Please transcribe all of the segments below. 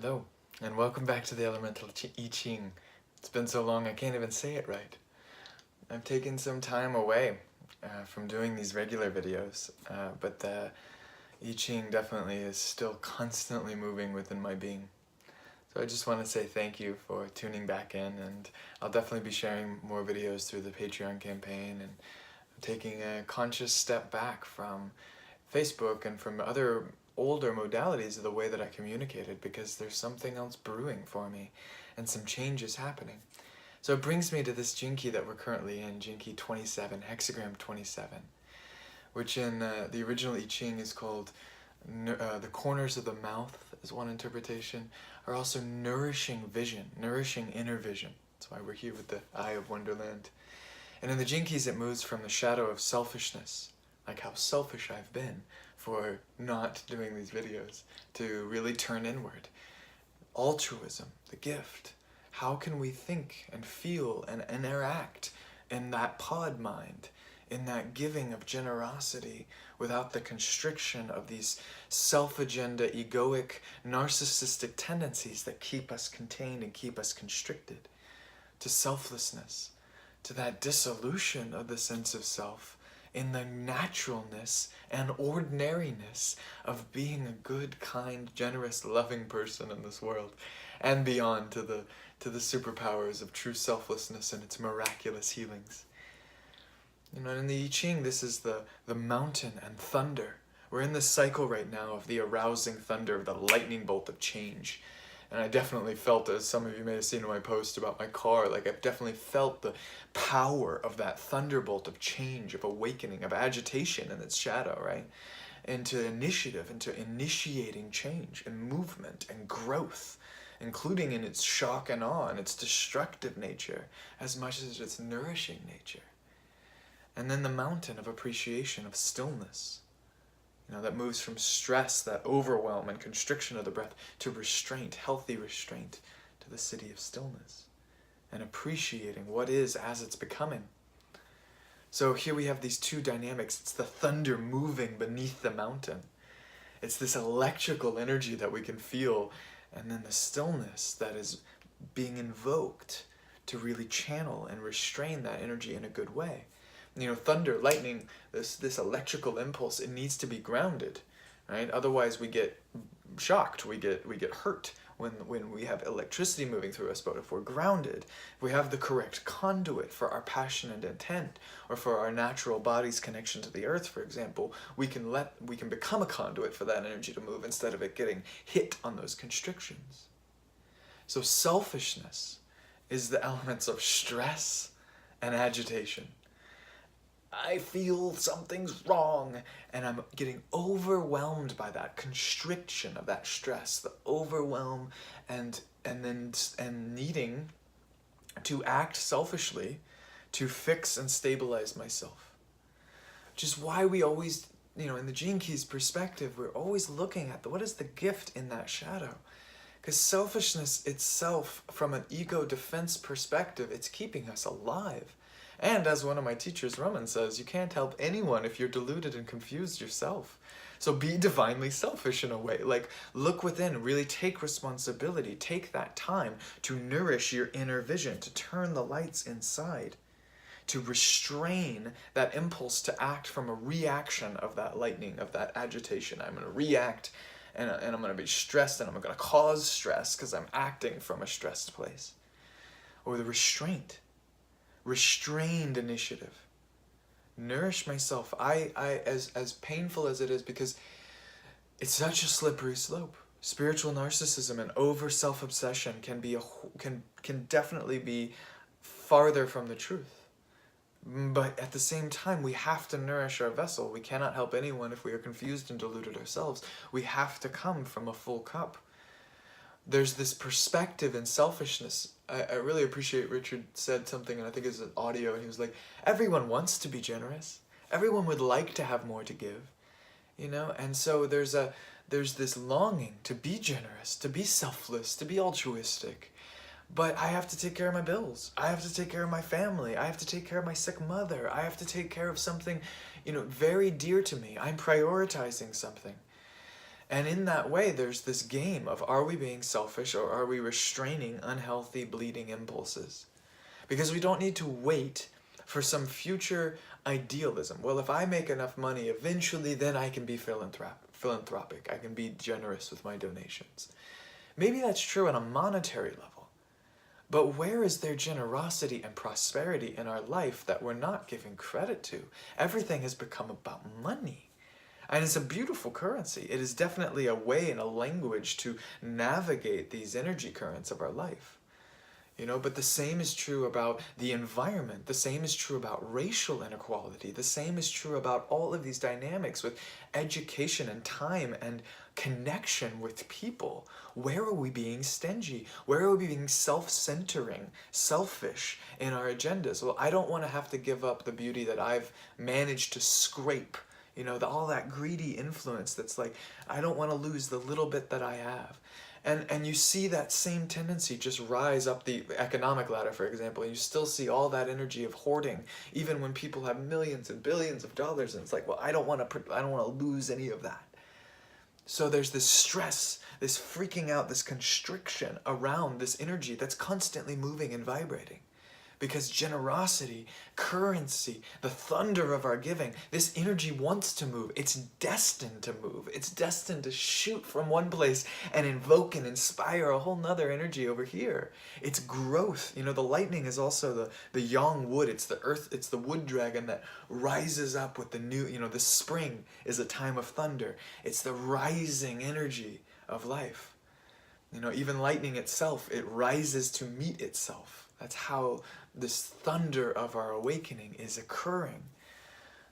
Hello, and welcome back to the Elemental I Ching. It's been so long I can't even say it right. I've taken some time away from doing these regular videos, but the I Ching definitely is still constantly moving within my being. So I just want to say thank you for tuning back in, and I'll definitely be sharing more videos through the Patreon campaign, and taking a conscious step back from Facebook and from other older modalities of the way that I communicated, because there's something else brewing for me and some changes happening. So it brings me to this Jinki that we're currently in, GK27, hexagram 27, which in the original I Ching is called the corners of the mouth, is one interpretation, or also nourishing vision, nourishing inner vision. That's why we're here with the Eye of Wonderland. And in the Jinkis it moves from the shadow of selfishness, like how selfish I've been for not doing these videos, to really turn inward. Altruism, the gift. How can we think and feel and interact in that pod mind, in that giving of generosity, without the constriction of these self-agenda, egoic, narcissistic tendencies that keep us contained and keep us constricted? To selflessness, to that dissolution of the sense of self in the naturalness and ordinariness of being a good, kind, generous, loving person in this world, and beyond to the superpowers of true selflessness and its miraculous healings. You know, in the I Ching, this is the mountain and thunder. We're in this cycle right now of the arousing thunder, of the lightning bolt of change. And I definitely felt, as some of you may have seen in my post about my car, like I've definitely felt the power of that thunderbolt of change, of awakening, of agitation in its shadow, right? Into initiative, into initiating change and movement and growth, including in its shock and awe and its destructive nature, as much as its nourishing nature. And then the mountain of appreciation, of stillness. You know, that moves from stress, that overwhelm and constriction of the breath, to restraint, healthy restraint, to the city of stillness, and appreciating what is as it's becoming. So here we have these two dynamics. It's the thunder moving beneath the mountain. It's this electrical energy that we can feel, and then the stillness that is being invoked to really channel and restrain that energy in a good way. You know, thunder, lightning, this electrical impulse, it needs to be grounded, right? Otherwise we get shocked, we get hurt when we have electricity moving through us. But if we're grounded, if we have the correct conduit for our passion and intent, or for our natural body's connection to the earth, for example, we can become a conduit for that energy to move instead of it getting hit on those constrictions. So selfishness is the elements of stress and agitation. I feel something's wrong, and I'm getting overwhelmed by that constriction of that stress, the overwhelm, and needing to act selfishly to fix and stabilize myself. Which is why we always, you know, in the Gene Keys perspective, we're always looking at what is the gift in that shadow. Because selfishness itself, from an ego defense perspective, it's keeping us alive. And as one of my teachers, Roman, says, you can't help anyone if you're deluded and confused yourself. So be divinely selfish in a way. Like, look within, really take responsibility, take that time to nourish your inner vision, to turn the lights inside, to restrain that impulse to act from a reaction of that lightning, of that agitation. I'm going to react, and I'm going to be stressed, and I'm going to cause stress because I'm acting from a stressed place. Or the restraint. Restrained initiative. Nourish myself. As painful as it is, because it's such a slippery slope. Spiritual narcissism and over self-obsession can definitely be farther from the truth. But at the same time, we have to nourish our vessel. We cannot help anyone if we are confused and deluded ourselves. We have to come from a full cup. There's this perspective in selfishness. I really appreciate Richard said something, and I think it was an audio, and he was like, everyone wants to be generous. Everyone would like to have more to give, you know? And so there's this longing to be generous, to be selfless, to be altruistic. But I have to take care of my bills. I have to take care of my family. I have to take care of my sick mother. I have to take care of something, you know, very dear to me. I'm prioritizing something. And in that way, there's this game of, are we being selfish or are we restraining unhealthy, bleeding impulses? Because we don't need to wait for some future idealism. Well, if I make enough money, eventually then I can be philanthropic. I can be generous with my donations. Maybe that's true on a monetary level. But where is there generosity and prosperity in our life that we're not giving credit to? Everything has become about money. And it's a beautiful currency. It is definitely a way and a language to navigate these energy currents of our life. But the same is true about the environment. The same is true about racial inequality. The same is true about all of these dynamics with education and time and connection with people. Where are we being stingy? Where are we being self-centering, selfish in our agendas? Well, I don't want to have to give up the beauty that I've managed to scrape. All that greedy influence that's like, I don't want to lose the little bit that I have. And you see that same tendency just rise up the economic ladder, for example, and you still see all that energy of hoarding, even when people have millions and billions of dollars, and it's like, well, I don't want to lose any of that. So there's this stress, this freaking out, this constriction around this energy that's constantly moving and vibrating. Because generosity, currency, the thunder of our giving, this energy wants to move. It's destined to move. It's destined to shoot from one place and invoke and inspire a whole nother energy over here. It's growth. The lightning is also the yang wood. It's the earth, it's the wood dragon that rises up with the new, the spring is a time of thunder. It's the rising energy of life. Even lightning itself, it rises to meet itself. That's how this thunder of our awakening is occurring.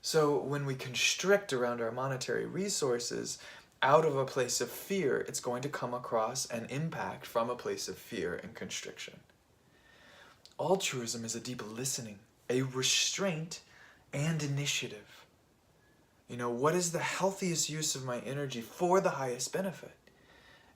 So when we constrict around our monetary resources out of a place of fear, it's going to come across an impact from a place of fear and constriction. Altruism is a deep listening, a restraint, and initiative. What is the healthiest use of my energy for the highest benefit?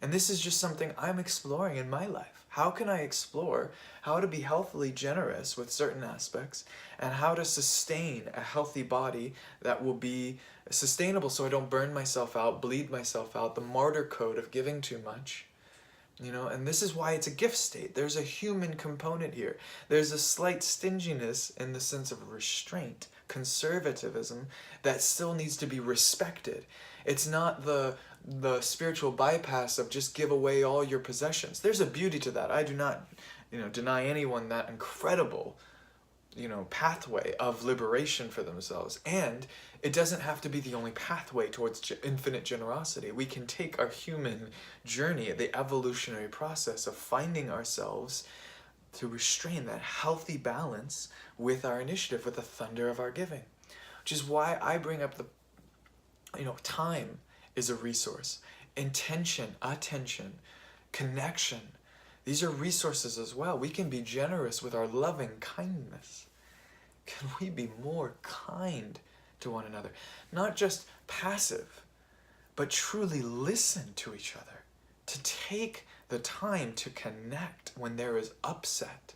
And this is just something I'm exploring in my life. How can I explore how to be healthily generous with certain aspects and how to sustain a healthy body that will be sustainable so I don't burn myself out, bleed myself out, the martyr code of giving too much. And this is why it's a gift state. There's a human component here. There's a slight stinginess in the sense of restraint, conservatism, that still needs to be respected. It's not the spiritual bypass of just give away all your possessions. There's a beauty to that. I do not, deny anyone that incredible, pathway of liberation for themselves. And it doesn't have to be the only pathway towards infinite generosity. We can take our human journey, the evolutionary process of finding ourselves to restrain that healthy balance with our initiative, with the thunder of our giving. Which is why I bring up time is a resource. Intention, attention, connection. These are resources as well. We can be generous with our loving kindness. Can we be more kind to one another? Not just passive, but truly listen to each other. To take the time to connect when there is upset.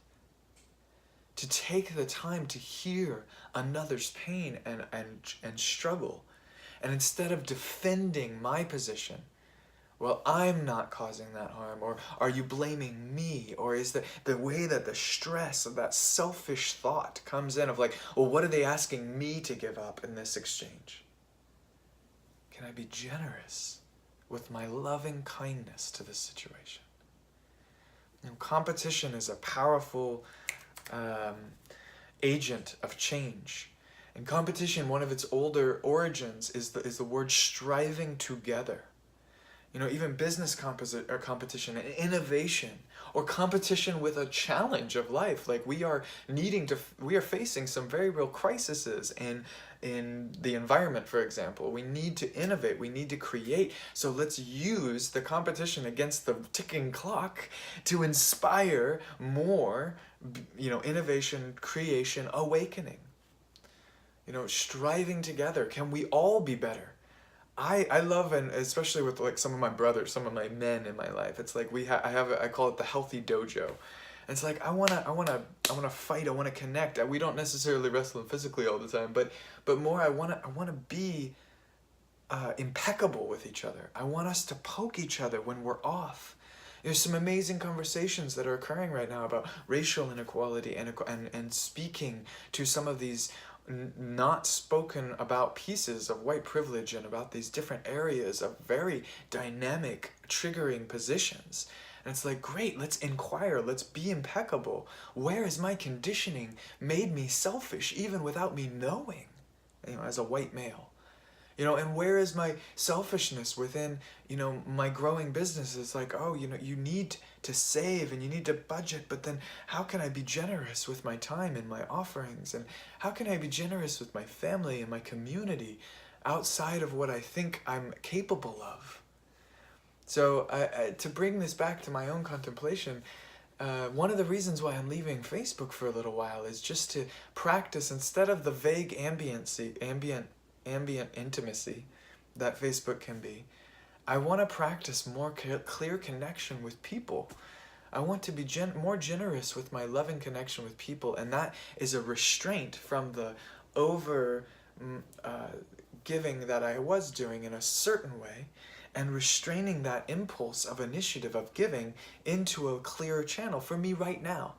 To take the time to hear another's pain and struggle. And instead of defending my position, well, I'm not causing that harm, or are you blaming me? Or is the way that the stress of that selfish thought comes in of like, well, what are they asking me to give up in this exchange? Can I be generous with my loving kindness to this situation? Competition is a powerful agent of change. And competition, one of its older origins is the word striving together. Even business competition and innovation, or competition with a challenge of life. Like we are facing some very real crises in the environment, for example. We need to innovate, we need to create. So let's use the competition against the ticking clock to inspire more, innovation, creation, awakening. Striving together. Can we all be better? I love, and especially with like some of my brothers, some of my men in my life, it's like I call it the healthy dojo. And it's like I wanna fight, I wanna connect. We don't necessarily wrestle physically all the time, but more I wanna be impeccable with each other. I want us to poke each other when we're off. There's some amazing conversations that are occurring right now about racial inequality and speaking to some of these not spoken about pieces of white privilege and about these different areas of very dynamic, triggering positions. And it's like, great, let's inquire, let's be impeccable. Where has my conditioning made me selfish even without me knowing, as a white male? And where is my selfishness within, my growing business? It's like, oh, you need to save and you need to budget, but then how can I be generous with my time and my offerings? And how can I be generous with my family and my community outside of what I think I'm capable of? So to bring this back to my own contemplation, one of the reasons why I'm leaving Facebook for a little while is just to practice, instead of the vague ambient intimacy that Facebook can be, I want to practice more clear connection with people. I want to be more generous with my loving connection with people, and that is a restraint from the over giving that I was doing in a certain way, and restraining that impulse of initiative of giving into a clearer channel for me right now.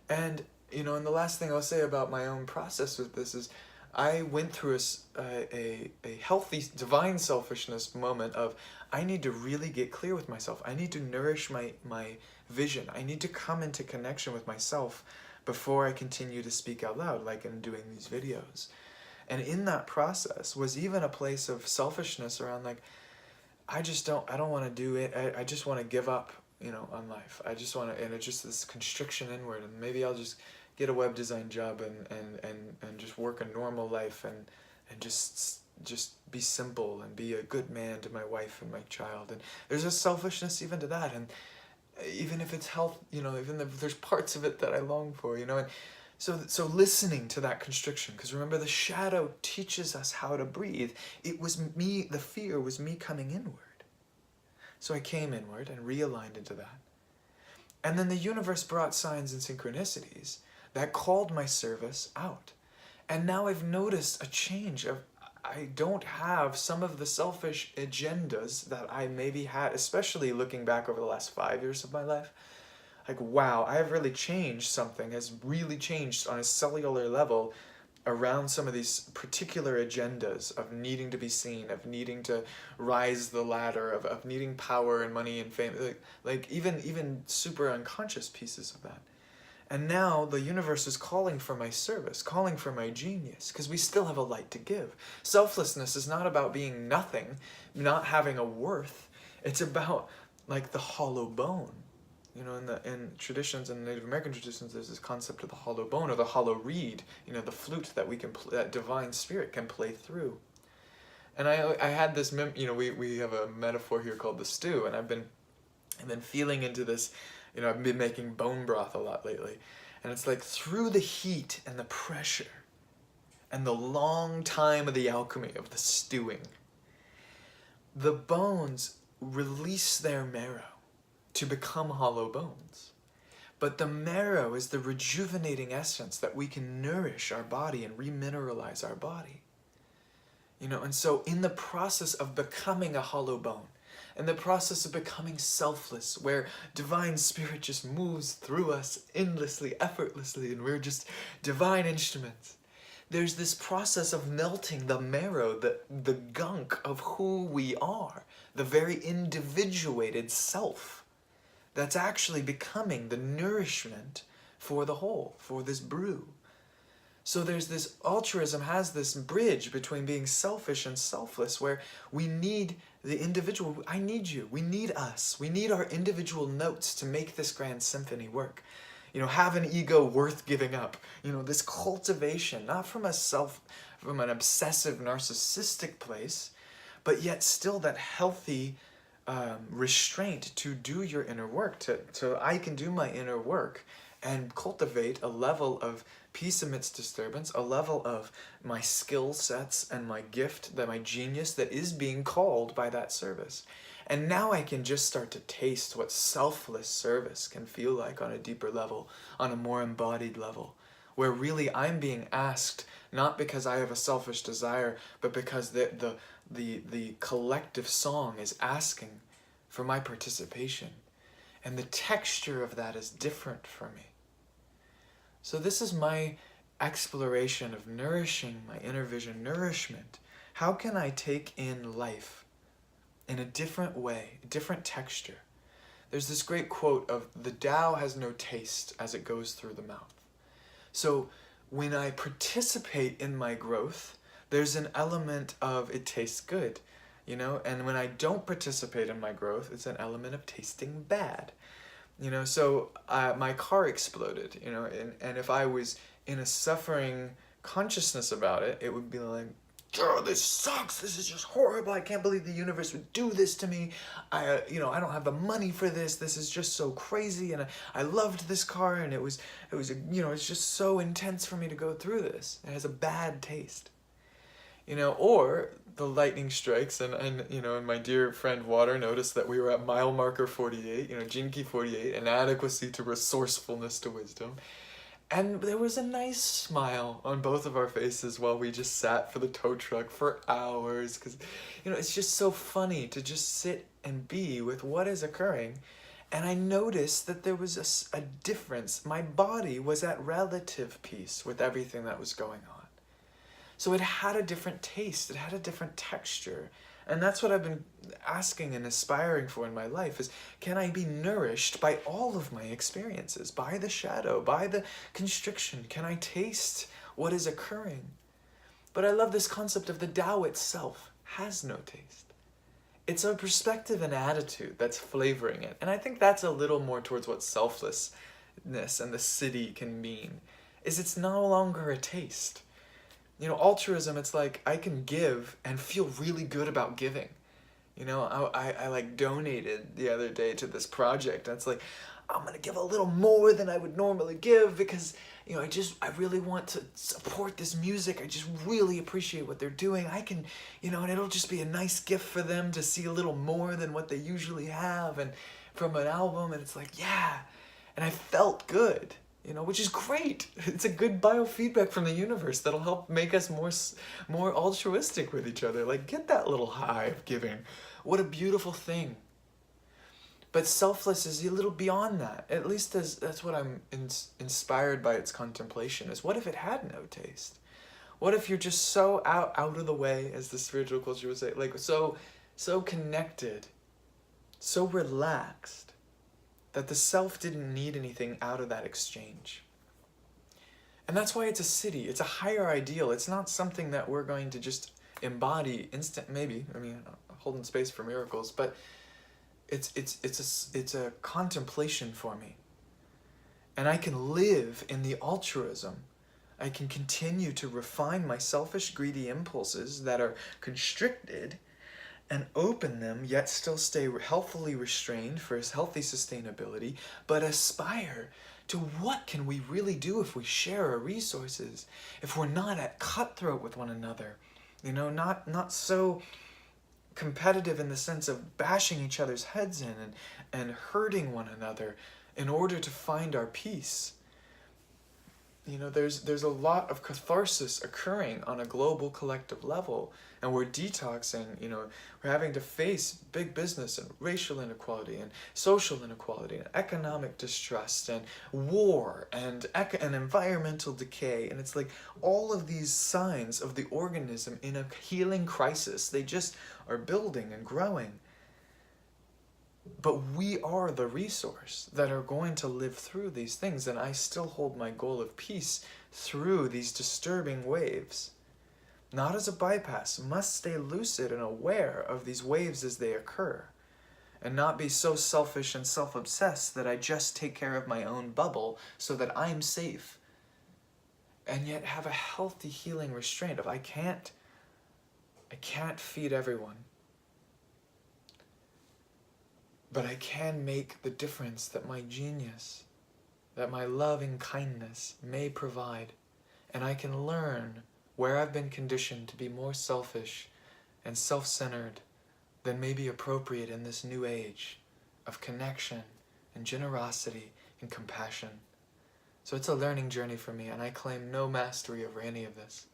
And and the last thing I'll say about my own process with this is, I went through a healthy divine selfishness moment of, I need to really get clear with myself. I need to nourish my vision. I need to come into connection with myself before I continue to speak out loud, like in doing these videos. And in that process was even a place of selfishness around, like, I don't want to do it. I just want to give up, on life. I just want to, and it's just this constriction inward, and maybe I'll just get a web design job and just work a normal life and just be simple and be a good man to my wife and my child. And there's a selfishness even to that, and even if it's health, even if there's parts of it that I long for, and so listening to that constriction, because remember, the shadow teaches us how to breathe. It was me, the fear was me coming inward. So I came inward and realigned into that. And then the universe brought signs and synchronicities that called my service out. And now I've noticed a change of, I don't have some of the selfish agendas that I maybe had, especially looking back over the last 5 years of my life. Like, wow, I have really changed. Something has really changed on a cellular level around some of these particular agendas of needing to be seen, of needing to rise the ladder, of needing power and money and fame, like even super unconscious pieces of that. And now the universe is calling for my service, calling for my genius, because we still have a light to give. Selflessness is not about being nothing, not having a worth. It's about, like, the hollow bone. In traditions, in Native American traditions, there's this concept of the hollow bone, or the hollow reed, the flute that that divine spirit can play through. And I had this, we have a metaphor here called the stew, and I've been feeling into this. I've been making bone broth a lot lately, and it's like, through the heat and the pressure and the long time of the alchemy of the stewing, the bones release their marrow to become hollow bones. But the marrow is the rejuvenating essence that we can nourish our body and remineralize our body. And so in the process of becoming a hollow bone, in the process of becoming selfless, where divine spirit just moves through us endlessly, effortlessly, and we're just divine instruments, there's this process of melting the marrow, the gunk of who we are, the very individuated self, that's actually becoming the nourishment for the whole, for this brew. So there's this, altruism has this bridge between being selfish and selfless, where we need the individual. I need you. We need us. We need our individual notes to make this grand symphony work. Have an ego worth giving up. This cultivation, not from from an obsessive narcissistic place, but yet still that healthy restraint to do your inner work, to I can do my inner work and cultivate a level of peace amidst disturbance, a level of my skill sets and my gift, that my genius that is being called by that service. And now I can just start to taste what selfless service can feel like on a deeper level, on a more embodied level, where really I'm being asked, not because I have a selfish desire, but because the collective song is asking for my participation. And the texture of that is different for me. So this is my exploration of nourishing, my inner vision, nourishment. How can I take in life in a different way, a different texture? There's this great quote of, the Tao has no taste as it goes through the mouth. So when I participate in my growth, there's an element of it tastes good, you know? And when I don't participate in my growth, it's an element of tasting bad. You know, so my car exploded, you know, and if I was in a suffering consciousness about it, it would be like, oh, this sucks, this is just horrible, I can't believe the universe would do this to me, I don't have the money for this is just so crazy, and I loved this car, and it was it's just so intense for me to go through this. It has a bad taste. You know, or the lightning strikes, and my dear friend Water noticed that we were at mile marker 48, GK27, inadequacy to resourcefulness to wisdom. And there was a nice smile on both of our faces while we just sat for the tow truck for hours, because, it's just so funny to just sit and be with what is occurring. And I noticed that there was a difference. My body was at relative peace with everything that was going on. So it had a different taste, it had a different texture. And that's what I've been asking and aspiring for in my life is, can I be nourished by all of my experiences, by the shadow, by the constriction? Can I taste what is occurring? But I love this concept of the Tao itself has no taste. It's a perspective and attitude that's flavoring it. And I think that's a little more towards what selflessness and the city can mean, is it's no longer a taste. Altruism, it's like I can give and feel really good about giving. I like donated the other day to this project. And it's like, I'm going to give a little more than I would normally give because, I really want to support this music. I just really appreciate what they're doing. I can, and it'll just be a nice gift for them to see a little more than what they usually have and from an album. And it's like, yeah. And I felt good. Which is great. It's a good biofeedback from the universe that'll help make us more altruistic with each other. Like, get that little high of giving. What a beautiful thing. But selfless is a little beyond that. At least that's what I'm inspired by its contemplation, is what if it had no taste? What if you're just so out of the way, as the spiritual culture would say, like so connected, so relaxed, that the self didn't need anything out of that exchange. And that's why it's a city. It's a higher ideal. It's not something that we're going to just embody holding space for miracles, but it's a contemplation for me. And I can live in the altruism. I can continue to refine my selfish, greedy impulses that are constricted and open them, yet still stay healthily restrained for healthy sustainability, but aspire to what can we really do if we share our resources, if we're not at cutthroat with one another, not so competitive in the sense of bashing each other's heads in and hurting one another in order to find our peace. There's a lot of catharsis occurring on a global collective level, and we're detoxing, we're having to face big business and racial inequality and social inequality and economic distrust and war and environmental decay. And it's like all of these signs of the organism in a healing crisis, they just are building and growing. But we are the resource that are going to live through these things, and I still hold my goal of peace through these disturbing waves. Not as a bypass, must stay lucid and aware of these waves as they occur, and not be so selfish and self-obsessed that I just take care of my own bubble so that I'm safe, and yet have a healthy healing restraint of I can't feed everyone. But I can make the difference that my genius, that my loving kindness may provide. And I can learn where I've been conditioned to be more selfish and self-centered than may be appropriate in this new age of connection and generosity and compassion. So it's a learning journey for me, and I claim no mastery over any of this.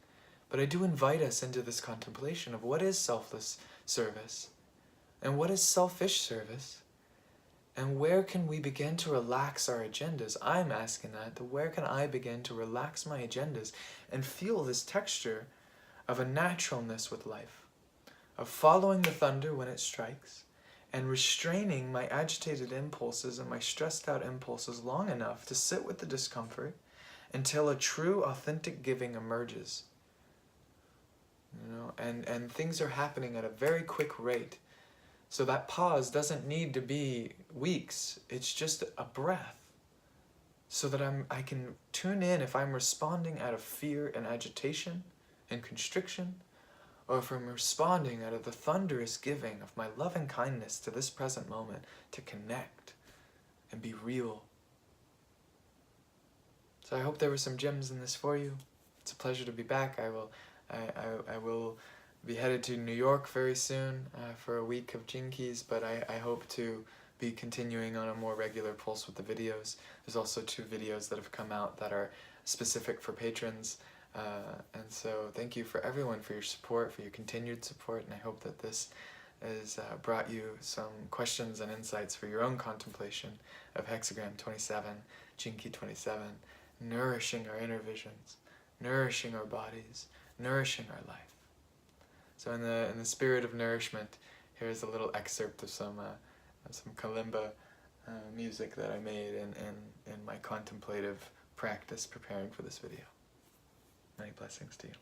But I do invite us into this contemplation of what is selfless service and what is selfish service, and where can we begin to relax our agendas. I'm asking that where can I begin to relax my agendas and feel this texture of a naturalness with life, of following the thunder when it strikes, and restraining my agitated impulses and my stressed out impulses long enough to sit with the discomfort until a true, authentic giving emerges. And things are happening at a very quick rate. So that pause doesn't need to be weeks. It's just a breath. So that I can tune in if I'm responding out of fear and agitation and constriction, or if I'm responding out of the thunderous giving of my loving kindness to this present moment to connect and be real. So I hope there were some gems in this for you. It's a pleasure to be back. I will be headed to New York very soon for a week of Gene Keys, but I hope to be continuing on a more regular pulse with the videos. There's also 2 videos that have come out that are specific for patrons. And so thank you for everyone for your support, for your continued support, and I hope that this has brought you some questions and insights for your own contemplation of Hexagram 27, Gene Key 27, nourishing our inner visions, nourishing our bodies, nourishing our life. So in the spirit of nourishment, here's a little excerpt of some kalimba music that I made in my contemplative practice preparing for this video. Many blessings to you.